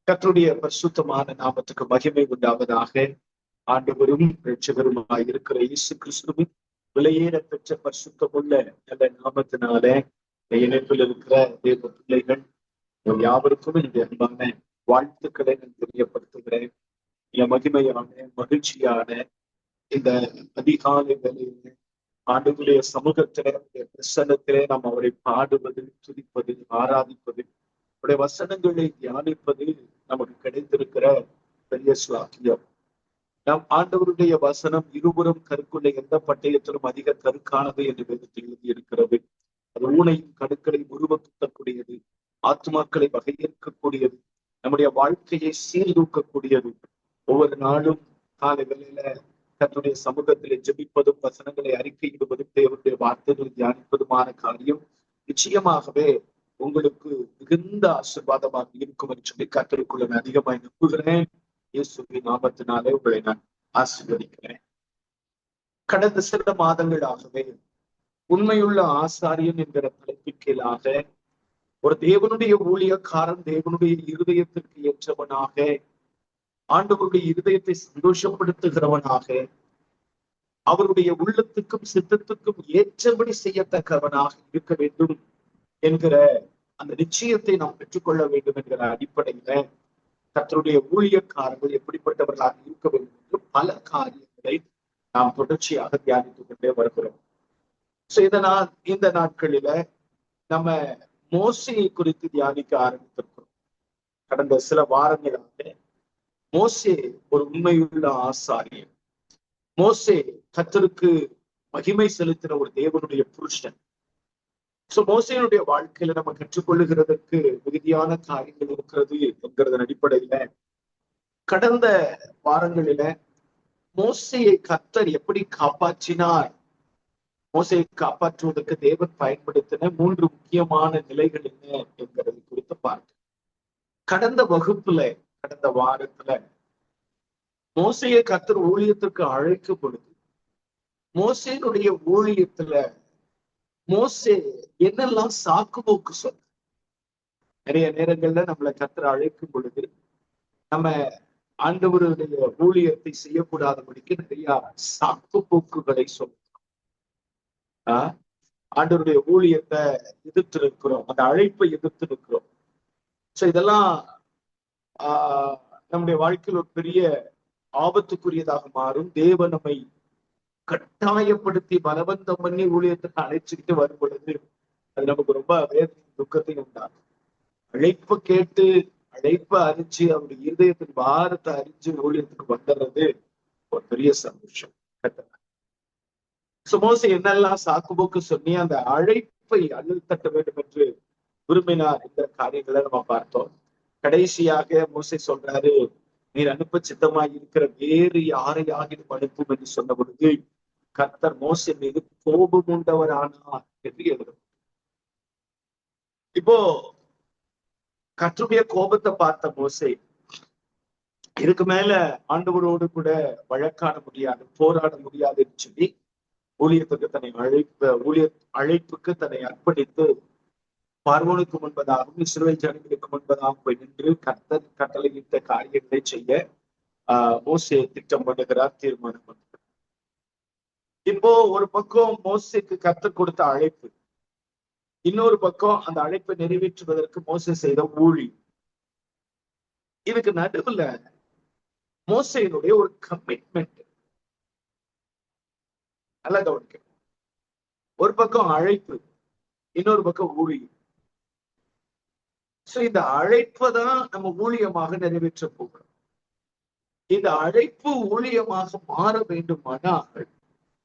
கர்த்தருடைய பரிசுத்தமான நாமத்துக்கு மகிமை உண்டாவதாக. ஆண்டவரும் இரட்சகருமாய் இருக்கிற இயேசு கிறிஸ்துவின் விலையேற பெற்ற பரிசுத்தமுள்ள நல்ல நாமத்தினால இணைப்பில் இருக்கிற தேவ பிள்ளைகள் யாவருக்கும் இந்த அன்பான வாழ்த்துக்களை நான் தெரியப்படுத்துகிறேன். மகிமையான மகிழ்ச்சியான இந்த அதிகாலை வேளையிலே ஆண்டவருடைய சமூகத்திலே பிரசன்னத்திலே நாம் அவரை பாடுவது, துதிப்பது, ஆராதிப்பது, அவருடைய வசனங்களை தியானிப்பது நமக்கு கிடைத்திருக்கிற பெரிய சுவாக்கியம். நம் ஆண்டவருடைய வசனம் இருபுறம் கருக்குள்ள எந்த பட்டயத்திலும் அதிக கருக்கானது என்று வேதத்தில் எழுதியிருக்கிறது. அது ஊனையும் கடுக்களை உருவக்குத்தக்கூடியது, ஆத்மாக்களை வகையேற்கக்கூடியது, நம்முடைய வாழ்க்கையை சீர்தூக்கக்கூடியது. ஒவ்வொரு நாளும் காலை வேளையில தன்னுடைய சமூகத்திலே ஜெபிப்பதும் வசனங்களை அறிக்கையிடுவதும் தேவனுடைய வார்த்தைகளை தியானிப்பதுமான காரியம் நிச்சயமாகவே உங்களுக்கு மிகுந்த ஆசீர்வாதமாக இருக்கும் என்று சொல்லி கர்த்தருக்குள்ள நான் அதிகமாய் நம்புகிறேன். இயேசுவின் நாமத்தினாலே உங்களை நான் ஆசீர்வதிக்கிறேன். கடந்த சில மாதங்களாகவே உண்மையுள்ள ஆசாரியன் என்கிற தலைப்பிற்கீழாக ஒரு தேவனுடைய ஊழியக்காரன் தேவனுடைய இருதயத்திற்கு ஏற்றவனாக, ஆண்டவருடைய இருதயத்தை சந்தோஷப்படுத்துகிறவனாக, அவருடைய உள்ளத்துக்கும் சித்தத்துக்கும் ஏற்றபடி செய்யத்தக்கவனாக இருக்க வேண்டும் என்கிற அந்த நிச்சயத்தை நாம் பெற்றுக்கொள்ள வேண்டும் என்கிற அடிப்படையில கர்த்தருடைய ஊழியக்காரர்கள் எப்படிப்பட்டவர்களாக இருக்க வேண்டும் என்று பல காரியங்களை நாம் தொடர்ச்சியாக தியானித்துக் கொண்டே வருகிறோம். இந்த நாட்களில நம்ம மோசையை குறித்து தியானிக்க ஆரம்பித்திருக்கிறோம். கடந்த சில வாரங்களாக மோசே ஒரு உண்மையுள்ள ஆசாரியன், மோசே கர்த்தருக்கு மகிமை செலுத்தின ஒரு தேவனுடைய புருஷன். மோசேயினுடைய வாழ்க்கையில நம்ம கற்றுக்கொள்ளுகிறதுக்கு மிகுதியான காரியங்கள் இருக்கிறது என்கிறதன் அடிப்படையில கடந்த வாரங்களில மோசையை கர்த்தர் எப்படி காப்பாற்றினார், மோசையை காப்பாற்றுவதற்கு தேவன் பயன்படுத்தின 3 முக்கியமான நிலைகள் என்ன என்கிறது குறித்து பார்க்க. கடந்த வகுப்புல, கடந்த வாரத்துல மோசையை கர்த்தர் ஊழியத்திற்கு அழைக்கும் பொழுது மோசையினுடைய ஊழியத்துல மோசே என்னெல்லாம் சாக்குபோக்கு சொல்ல. நிறைய நேரங்கள்ல நம்மளை கர்த்தர் அழைக்கும் பொழுது நம்ம ஆண்டவருடைய ஊழியத்தை செய்யக்கூடாதபடிக்கு நிறைய சாக்கு போக்குகளை சொல்லலாம். ஆண்டவருடைய ஊழியத்தை எதிர்த்து இருக்கிறோம், அந்த அழைப்பை எதிர்த்து இருக்கிறோம். இதெல்லாம் நம்முடைய வாழ்க்கையில் ஒரு பெரிய ஆபத்துக்குரியதாக மாறும். தேவன் நம்மை கட்டாயப்படுத்தி பலவந்தம் பண்ணி ஊழியத்துக்கு அழைச்சிக்கிட்டு வரும் பொழுது அது நமக்கு ரொம்ப வேதனை துக்கத்தையும் உண்டாகும். அழைப்பு கேட்டு அழைப்பை அறிஞ்சு அவருடைய இருதயத்தின் பாரத்தை அறிஞ்சு ஊழியத்துக்கு வந்துடுறது ஒரு பெரிய சந்தோஷம். மோசே என்னெல்லாம் சாக்குபோக்கு சொல்லி அந்த அழைப்பை அள்ளல் தட்ட வேண்டும் என்று விரும்பினார் என்ற காரியங்களை நம்ம பார்த்தோம். கடைசியாக மோசே சொல்றாரு, நீர் அனுப்ப சித்தமாய் இருக்கிற வேறு யாரையாகிலும் அனுப்பும் என்று சொன்ன பொழுது கர்த்தர் மோசே மீது கோபம் உண்டவர் ஆனார் என்று எழுதும். இப்போ கர்த்தருடைய கோபத்தை பார்த்த மோசே இதுக்கு மேல ஆண்டவரோடு கூட வழக்காட முடியாது, போராட முடியாது என்று சொல்லி ஊழியத்துக்கு தன்னை அழைப்புக்கு தன்னை அர்ப்பணித்து பார்வோனுக்கு முன்பதாகவும் இஸ்ரவேல் ஜனங்களுக்கு முன்பதாகவும் போய் நின்று கர்த்தர் கட்டளையிட்ட காரியங்களை செய்ய மோசே திட்டம் பண்ணுகிறார், தீர்மானம் பண்ணுகிறார். இப்போ ஒரு பக்கம் மோசேக்கு கர்த்தர் கொடுத்த அழைப்பு, இன்னொரு பக்கம் அந்த அழைப்பை நிறைவேற்றுவதற்கு மோசே செய்த ஊழி. இதுக்கு நடுவுல மோசேயினுடைய ஒரு கமிட்மெண்ட் நல்லா கவனிக்க. ஒரு பக்கம் அழைப்பு, இன்னொரு பக்கம் ஊழி. இந்த அழைப்பை தான் நம்ம ஊழியமாக நிறைவேற்ற போகிறோம். இந்த அழைப்பு ஊழியமாக மாற வேண்டுமானால்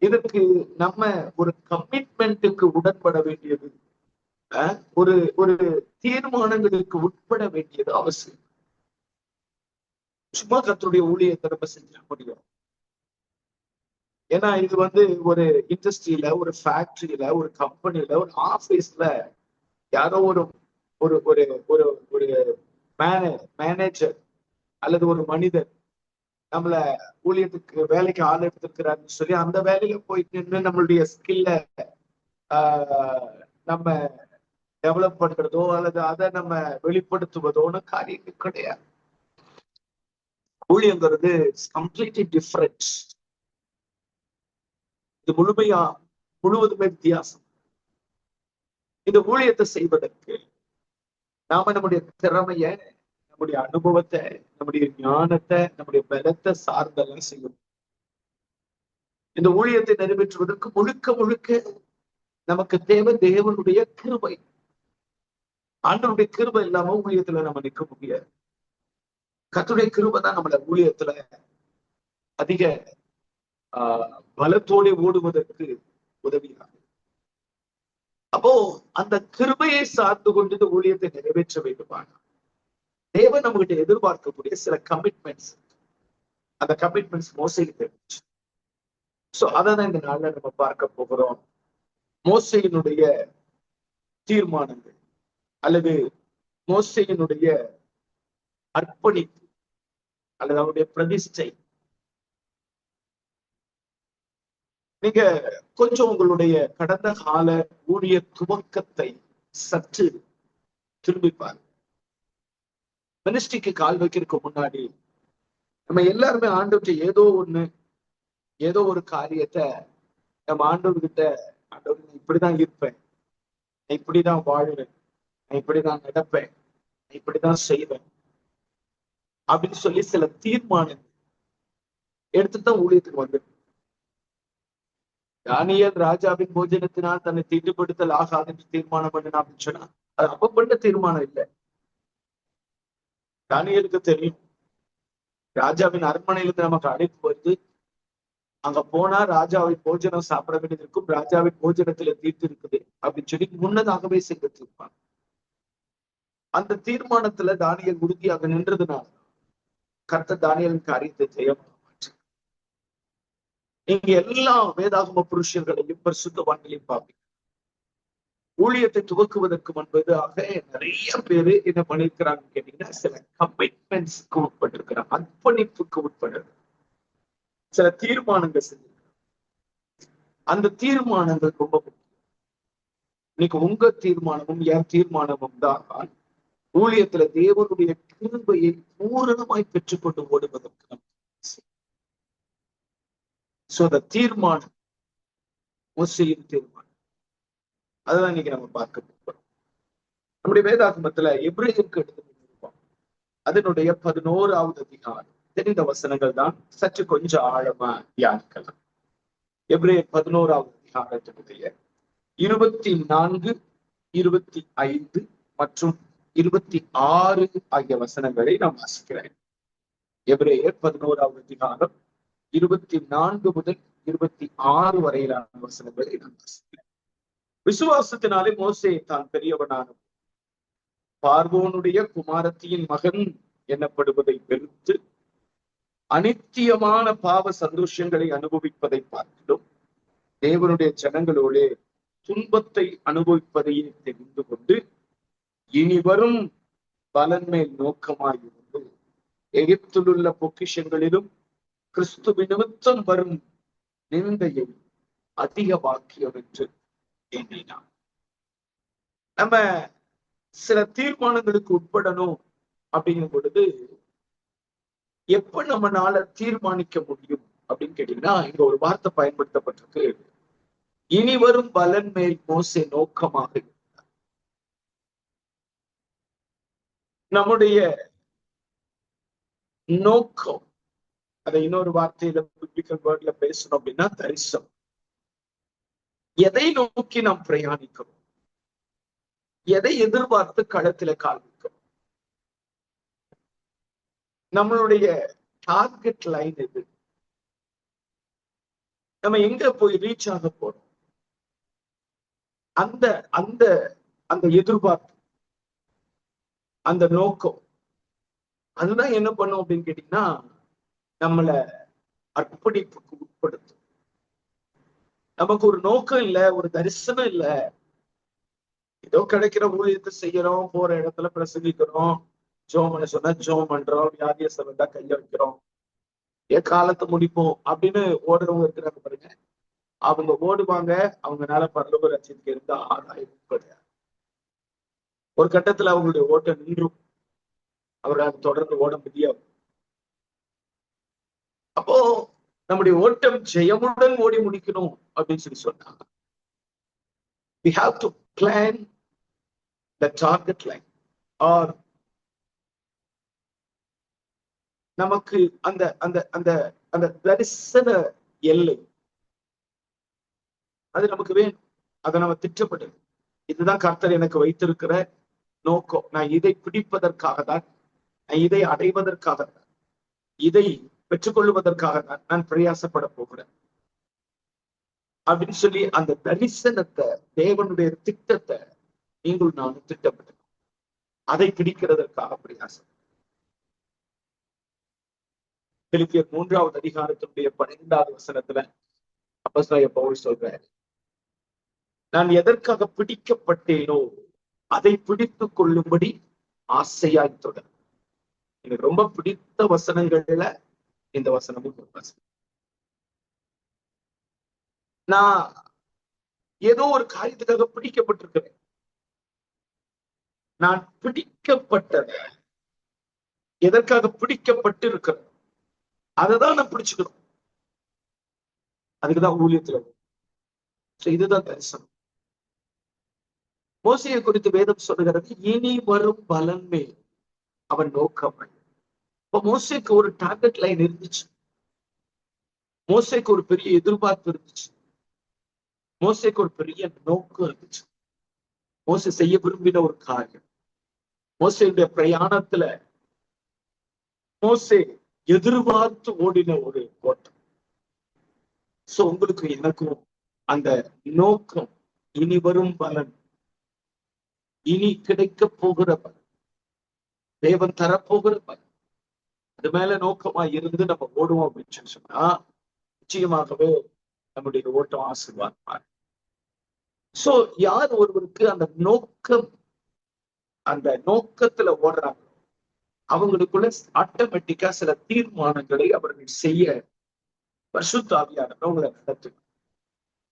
இதற்கு நம்ம ஒரு கமிட்மெண்ட்டுக்கு உடன்பட வேண்டியது, ஒரு ஒரு தீர்மானங்களுக்கு உட்பட வேண்டியது அவசியம். சும்மா கர்த்தருடைய ஊழியத்தை நம்ம செஞ்ச முடியும். ஏன்னா இது ஒரு இண்டஸ்ட்ரியில, ஒரு ஃபேக்டரியில, ஒரு கம்பெனில, ஒரு ஆபீஸ்ல யாரோ ஒரு ஒரு ஒரு ஒரு ஒரு மேனேஜர் அல்லது ஒரு மனிதர் நம்மள ஊழியத்துக்கு வேலைக்கு ஆள் எடுத்திருக்கிறாருன்னு சொல்லி அந்த வேலையில போயிட்டு நின்று நம்மளுடைய ஸ்கில்ல நம்ம டெவலப் பண்றதோ அல்லது அதை நம்ம வெளிப்படுத்துவதோன்னு காரியங்கள் கிடையாது. ஊழியங்கிறது கம்ப்ளீட்லி டிஃபரண்ட். இது முழுவதுமே வித்தியாசம். இந்த ஊழியத்தை செய்வதற்கு நாம நம்முடைய திறமைய, நம்முடைய அனுபவத்தை, நம்முடைய ஞானத்தை, நம்முடைய பலத்தை சார்ந்தெல்லாம் செய்யணும். இந்த ஊழியத்தை நிறைவேற்றுவதற்கு முழுக்க முழுக்க நமக்கு தேவை தேவனுடைய கிருபை. ஆண்டவருடைய கிருபை இல்லாம ஊழியத்துல நம்ம நிற்க முடியாது. கர்த்தருடைய கிருபை தான் நம்மள ஊழியத்துல அதிக பலத்தோடு ஓடுவதற்கு உதவியாக. அப்போ அந்த கிருபையை சார்ந்து கொண்டு இந்த ஊழியத்தை நிறைவேற்ற வேண்டுமான தேவன் நம்மகிட்ட எதிர்பார்க்கக்கூடிய சில கமிட்மெண்ட்ஸ், அந்த கமிட்மெண்ட்ஸ் மோசைக்கு தெரிஞ்சு. சோ அதான் இந்த நாள்ல நம்ம பார்க்க போகிறோம். மோசையினுடைய தீர்மானங்கள் அல்லது மோசையினுடைய அர்ப்பணிப்பு அல்லது அவருடைய பிரதிஷ்டை. நீங்க கொஞ்சம் உங்களுடைய கடந்த கால ஊழிய துவக்கத்தை சற்று திரும்பிப்பார். மினிஸ்ட்ரிக்கு கால் வைக்கிறதுக்கு முன்னாடி நம்ம எல்லாருமே ஆண்டவர்கிட்ட ஏதோ ஒரு காரியத்தை நம்ம ஆண்டவர்கிட்ட, ஆண்டவர் நான் இப்படிதான் இருப்பேன், நான் இப்படிதான் வாழுவேன், நான் இப்படிதான் நடப்பேன், நான் இப்படிதான் செய்வேன் அப்படின்னு சொல்லி சில தீர்மானங்கள் எடுத்துதான் ஊழியத்துக்கு வந்து. தானியேல் ராஜாவின் போஜனத்தினால் தன்னை தீட்டுப்படுத்தல் ஆகாது என்று தீர்மானம் பண்ணா அப்படின்னு சொன்னா அது அப்ப பண்ண தீர்மானம் இல்லை. தானியேலுக்கு தெரியும் ராஜாவின் அரண்மனையிலிருந்து நமக்கு அழைப்பு வருது, அங்க போனா ராஜாவின் போஜனம் சாப்பிட வேண்டியது இருக்கும், ராஜாவின் போஜனத்துல தீட்டு இருக்குது அப்படின்னு சொல்லி முன்னதாகவே செய்த தீர்மானம். அந்த தீர்மானத்துல தானியேல் உறுதியாக நின்றதுனால கர்த்தர் தானியேலின் காரியத்தை செய்ய. நீங்க எல்லா வேதாகம புருஷர்களையும் பரிசுத்தவான்களையும் பார்ப்பீங்க. ஊழியத்தை துவக்குவதற்கு முன்பதாக நிறைய பேரு என்ன பண்ணிருக்கிறாங்கன்னு கேட்டீங்கன்னா, சில கமிட்மெண்ட்ஸ்க்கு உட்பட்டிருக்கிறாங்க, அர்ப்பணிப்புக்கு உட்பட்டு சில தீர்மானங்கள் செஞ்சிருக்கிறாங்க. அந்த தீர்மானங்கள் ரொம்ப முக்கியம். இன்னைக்கு உங்க தீர்மானமும் என் தீர்மானமும் தான் ஊழியத்துல தேவனுடைய கிருபையை பூரணமாய் பெற்றுக்கொண்டு ஓடுவதற்கு. சோ அந்த தீர்மானம், மோசேயின் தீர்மானம், அதுதான் இன்னைக்கு நம்ம பார்க்க போறோம். நம்முடைய வேதாகமத்துல எபிரேயருக்கு எடுத்துக்கொண்டிருப்போம். அதனுடைய 11வது அதிகாரம் தெரிந்த வசனங்கள் தான், சற்று கொஞ்சம் ஆழமா தியானிக்கலாம். எபிரேயர் 11வது அதிகாரத்தினுடைய 24, 25 மற்றும் 26 ஆகிய வசனங்களை நாம் வாசிக்கிறேன். எபிரேயர் 11வது அதிகாரம் 24 முதல் 26 வரையிலான வசனங்களை நாம் வாசிக்கிறேன். விசுவாசத்தினாலே மோசே தான் பெரியவனான பார்வோனுடைய குமாரத்தியின் மகன் எனப்படுவதை வெறுத்து அனித்தியமான பாவ சந்தோஷங்களை அனுபவிப்பதை பார்க்கிறோம். தேவனுடைய ஜனங்களோடு துன்பத்தை அனுபவிப்பதையே தெரிந்து கொண்டு இனி வரும் பலன் மேல் நோக்கமாயிருந்து எகிப்திலுள்ள பொக்கிஷங்களிலும் கிறிஸ்துவின் நிமித்தம் வரும் நிந்தையை அதிக வாக்கியம் என்று எண்ணினான். நம்ம சில தீர்மானங்களுக்கு உட்படணும் அப்படிங்கும் பொழுது எப்ப நம்மளால தீர்மானிக்க முடியும் அப்படின்னு கேட்டீங்கன்னா, இங்க ஒரு வார்த்தை பயன்படுத்தப்பட்டிருக்கு, இனி வரும் பலன் மேல் மோசே நோக்கமாக இருந்தார். நம்முடைய நோக்கம், அதை இன்னொரு வார்த்தையில பிப்ளிக்கல் வேர்ட்ல பேசணும் அப்படின்னா தரிசனம். எதை நோக்கி நாம் பிரயாணிக்கிறோம், எதை எதிர்பார்த்து களத்துல காண்பிக்கிறோம், நம்மளுடைய டார்கெட் லைன் எது, நம்ம எங்க போய் ரீச் ஆக போறோம், அந்த அந்த அந்த எதிர்பார்ப்பு, அந்த நோக்கம், அதுதான் என்ன பண்ணும் அப்படின்னு கேட்டீங்கன்னா நம்மளை அர்ப்பணிப்புக்கு உட்படுத்தும். நமக்கு ஒரு நோக்கம் இல்லை, ஒரு தரிசனம் இல்லை, ஏதோ கிடைக்கிற ஊழியத்தை செய்யறோம், போற இடத்துல பிரசங்கிக்கிறோம், ஜோம் பண்ண சொன்னா ஜோம் பண்றோம், வியாதியஸ்தம் வந்தா கைய வைக்கிறோம், காலத்தை முடிப்போம் அப்படின்னு ஓடுறவங்க இருக்கிறாங்க பாருங்க. அவங்க ஓடுவாங்க, அவங்கனால பரலோக ராஜ்யத்துக்கு இருந்த ஆதாயம் கிடையாது. ஒரு கட்டத்துல அவங்களுடைய ஓட்டம் நின்றும், அவர்களால் தொடர்ந்து ஓட முடியாது. அப்போ நம்முடைய ஓட்டம் ஜெயமுடன் ஓடி முடிக்கணும் அப்படின்னு சொல்லி சொன்னாங்க. We have to plan the target line, or நமக்கு அந்த அந்த அந்த அந்த தரிசன எல்லை அது நமக்கு வேணும். அதை நம்ம திட்டப்பட்டது. இதுதான் கர்த்தர் எனக்கு வைத்திருக்கிற நோக்கம். நான் இதை பிடிப்பதற்காக தான், இதை அடைவதற்காக தான், இதை பெற்றுக்கொள்வதற்காக தான் நான் பிரயாசப்பட போகிறேன் அப்படின்னு சொல்லி அந்த தரிசனத்தை, தேவனுடைய திட்டத்தை நீங்கள் நானும் திட்டப்பட்டேன். அதை பிடிக்கிறதற்காக பிரயாசம். பிலிப்பியர் 3வது அதிகாரத்தினுடைய 12வது வசனத்துல அப்போஸ்தலனாகிய பவுல் சொல்றாரு, நான் எதற்காக பிடிக்கப்பட்டேனோ அதை பிடித்துக் கொள்ளும்படி ஆசையாய் தொடர். எனக்கு ரொம்ப பிடித்த வசனங்கள்ல இந்த வசனமும் ஒரு வசனம். நான் ஏதோ ஒரு காரியத்துக்காக பிடிக்கப்பட்டிருக்கிறேன். நான் பிடிக்கப்பட்டத, எதற்காக பிடிக்கப்பட்டு இருக்கிறேன், அதைதான் நான் பிடிச்சுக்கணும். அதுக்குதான் ஊழியத்துல இதுதான் தரிசனம். மோசையை குறித்து வேதம் சொல்லுகிறது, இனி வரும் பலன் மேல் அவன் நோக்கம். இப்ப மோசைக்கு ஒரு டார்கெட் லைன் இருந்துச்சு. மோசைக்கு ஒரு பெரிய எதிர்பார்ப்பு இருந்துச்சு. மோசைக்கு ஒரு பெரிய நோக்கம் இருந்துச்சு. மோசை செய்ய விரும்பின ஒரு காரியம். மோசையுடைய பிரயாணத்துல மோசை எதிர்பார்த்து ஓடின ஒரு ஓட்டம். சோ உங்களுக்கு எனக்கும் அந்த நோக்கம், இனி வரும் பலன், இனி கிடைக்க போகிற பலன், தேவன் தரப்போகிற பலன், அது மேல நோக்கமா இருந்து நம்ம ஓடுவோம் அப்படின்னு சொன்னா நிச்சயமாகவே நம்முடைய ஓட்டம் ஆசீர்வாதமா. சோ யார் ஒருவருக்கு அந்த நோக்கம், அந்த நோக்கத்துல ஓடுறாங்க, அவங்களுக்குள்ள ஆட்டோமேட்டிக்கா சில தீர்மானங்களை அவர்கள் செய்ய பரிசுத்த ஆவியானவர் அவங்களை நடத்தும்.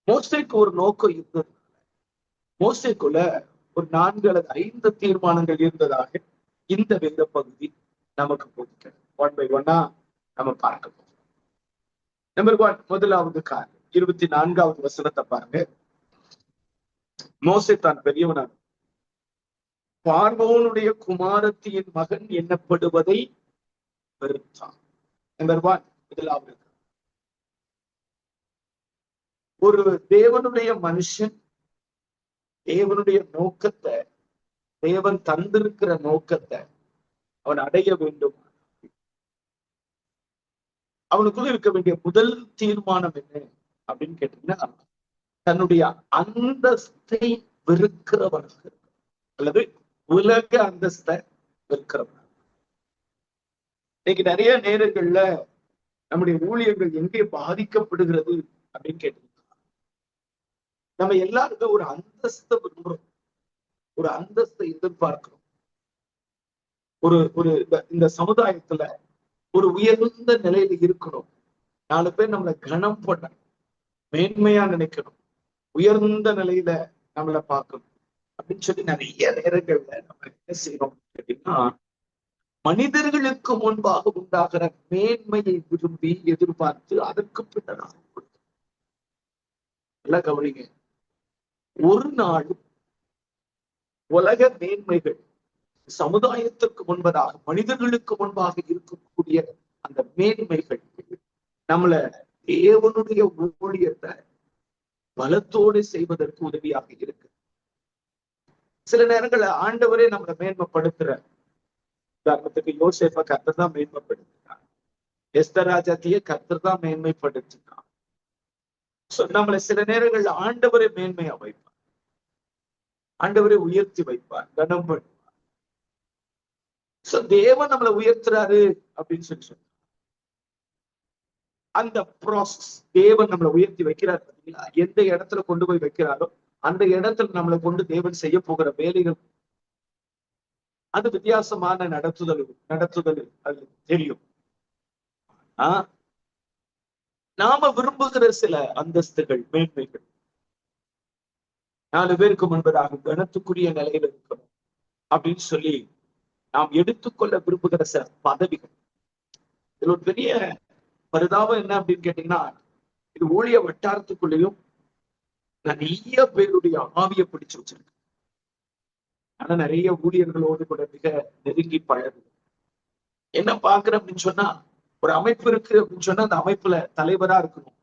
மோசேக்கு ஒரு நோக்கம் இருந்தது. மோசேக்குள்ள ஒரு 4 அல்லது 5 தீர்மானங்கள் இருந்ததாக இந்த வேத பகுதி நமக்கு போதிக்கிறது. 1 by 1 நம்ம பார்க்க போகிறோம். நம்பர் 1, முதலாவது காரியம் 24வது வசனத்தை பாருங்க. மோசே தான் பெரியவனாக பார்வோனுடைய குமாரத்தியின் மகன் எண்ணப்படுவதை வெறுத்தான். நம்பர் 1, முதலாவது. ஒரு தேவனுடைய மனுஷன் தேவனுடைய நோக்கத்தை, தேவன் தந்திருக்கிற நோக்கத்தை அவன் அடைய வேண்டும். அவனுக்குள்ள இருக்க வேண்டிய முதல் தீர்மானம் என்ன அப்படின்னு கேட்டீங்கன்னா, தன்னுடைய அந்தஸ்தை வெறுக்கிறவனாக, அல்லது உலக அந்தஸ்தை வெறுக்கிறவனாக. இன்னைக்கு நிறைய நேரங்கள்ல நம்முடைய ஊழியர்கள் எங்கே பாதிக்கப்படுகிறது அப்படின்னு கேட்டீங்கன்னா, நம்ம எல்லாருக்கும் ஒரு அந்தஸ்தை விரும்புறோம், ஒரு அந்தஸ்தை எதிர்பார்க்கிறோம். ஒரு ஒரு இந்த சமுதாயத்துல ஒரு உயர்ந்த நிலையில இருக்கணும், 4 பேர் நம்மளை கனம் பண்ண, மேன்மையா நினைக்கணும், உயர்ந்த நிலையில நம்மளை பார்க்கணும் அப்படின்னு சொல்லி நிறைய நேரங்கள்ல நம்ம என்ன செய்யறோம் கேட்டீங்கன்னா, மனிதர்களுக்கு முன்பாக உண்டாகிற மேன்மையை விரும்பி எதிர்பார்த்து அதற்கு பின்னராக எல்லாம் கவனிங்க. ஒரு நாள் உலக மேன்மைகள் சமுதாயத்திற்கு முன்பதாக, மனிதர்களுக்கு முன்பாக இருக்கக்கூடிய அந்த மேன்மைகள் நம்மள தேவனுடைய ஊழியத்தை பலத்தோடு செய்வதற்கு உதவியாக இருக்கு. சில நேரங்கள்ல ஆண்டவரே நம்மளை மேன்மைப்படுத்துற, உதாரணத்துக்கு யோசேப்பை கர்த்தர் தான் மேன்மைப்படுத்தினார், எஸ்தர் ராஜாத்திய கர்த்தர் தான் மேன்மைப்படுத்தினார். நம்மளை சில நேரங்கள்ல ஆண்டவரே மேன்மையா வைப்பார், ஆண்டவரை உயர்த்தி வைப்பார், கனம் பண்ணுவார். தேவன் நம்மளை உயர்த்துறாரு அப்படின்னு சொல்லி சொன்னார். அந்த ப்ராசஸ், தேவன் நம்மளை உயர்த்தி வைக்கிறார் பார்த்தீங்களா, எந்த இடத்துல கொண்டு போய் வைக்கிறாரோ அந்த இடத்துல நம்மளை கொண்டு தேவன் செய்ய போகிற வேலைகள் அது வித்தியாசமான நடத்துதல் அது தெரியும். நாம விரும்புகிற சில அந்தஸ்துகள், மேன்மைகள், 4 பேருக்கு முன்பதாக கனத்துக்குரிய நிலையில இருக்கணும் அப்படின்னு சொல்லி நாம் எடுத்துக்கொள்ள விரும்புகிற சில பதவிகள். இதுல ஒரு பெரிய பரிதாபம் என்ன அப்படின்னு கேட்டீங்கன்னா, இது ஊழிய வட்டாரத்துக்குள்ளேயும் நிறைய பேருடைய ஆவியை பிடிச்சு வச்சிருக்கு. ஆனா நிறைய ஊழியர்களோடு கூட மிக நெருங்கி பழகுது. என்ன பாக்குறேன் அப்படின்னு சொன்னா, ஒரு அமைப்பு இருக்கு அப்படின்னு சொன்னா அந்த அமைப்புல தலைவரா இருக்கணும்,